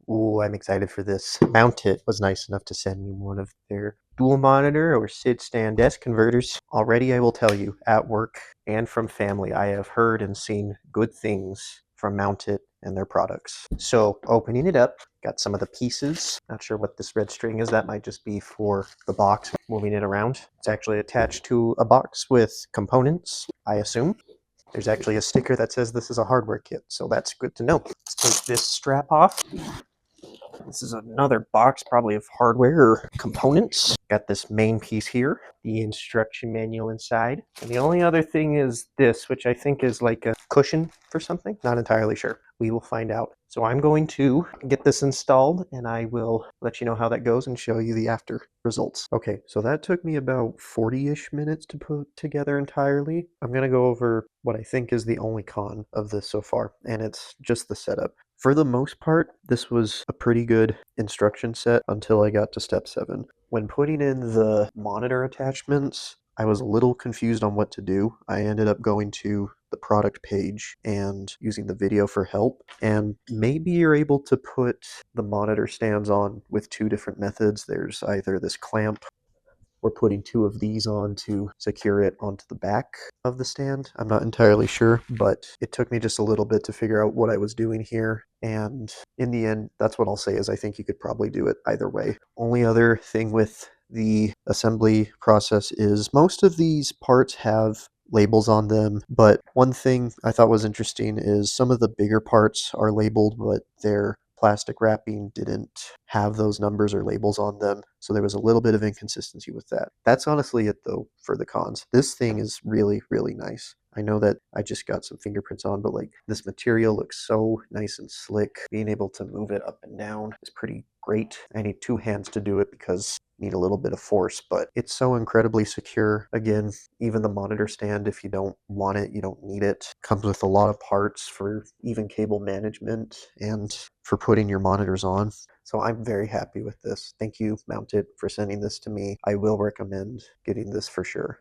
Ooh, I'm excited for this. Mount It was nice enough to send me one of their dual monitor or sit stand desk converters. Already, I will tell you, at work and from family, I have heard and seen good things from Mount It and their products. So, opening it up, got some of the pieces. Not sure what this red string is. That might just be for the box, moving it around. It's actually attached to a box with components, I assume. There's actually a sticker that says this is a hardware kit, so that's good to know. Let's take this strap off. This is another box, probably of hardware or components. Got this main piece here, the instruction manual inside. And the only other thing is this, which I think is like a cushion for something. Not entirely sure. We will find out. So I'm going to get this installed and I will let you know how that goes and show you the after results. Okay, so that took me about 40-ish minutes to put together entirely. I'm going to go over what I think is the only con of this so far, and it's just the setup. For the most part, this was a pretty good instruction set until I got to step 7. When putting in the monitor attachments, I was a little confused on what to do. I ended up going to the product page and using the video for help. And maybe you're able to put the monitor stands on with 2 different methods. There's either this clamp, we're putting 2 of these on to secure it onto the back of the stand. I'm not entirely sure, but it took me just a little bit to figure out what I was doing here. And in the end, that's what I'll say is I think you could probably do it either way. Only other thing with the assembly process is most of these parts have labels on them, but one thing I thought was interesting is some of the bigger parts are labeled, but their plastic wrapping didn't have those numbers or labels on them, so there was a little bit of inconsistency with that. That's honestly it though for the cons. This thing is really, really nice. I know that I just got some fingerprints on, but like this material looks so nice and slick. Being able to move it up and down is pretty great. I need 2 hands to do it because I need a little bit of force, but it's so incredibly secure. Again, even the monitor stand, if you don't want it, you don't need it. Comes with a lot of parts for even cable management and for putting your monitors on. So I'm very happy with this. Thank you, Mount It, for sending this to me. I will recommend getting this for sure.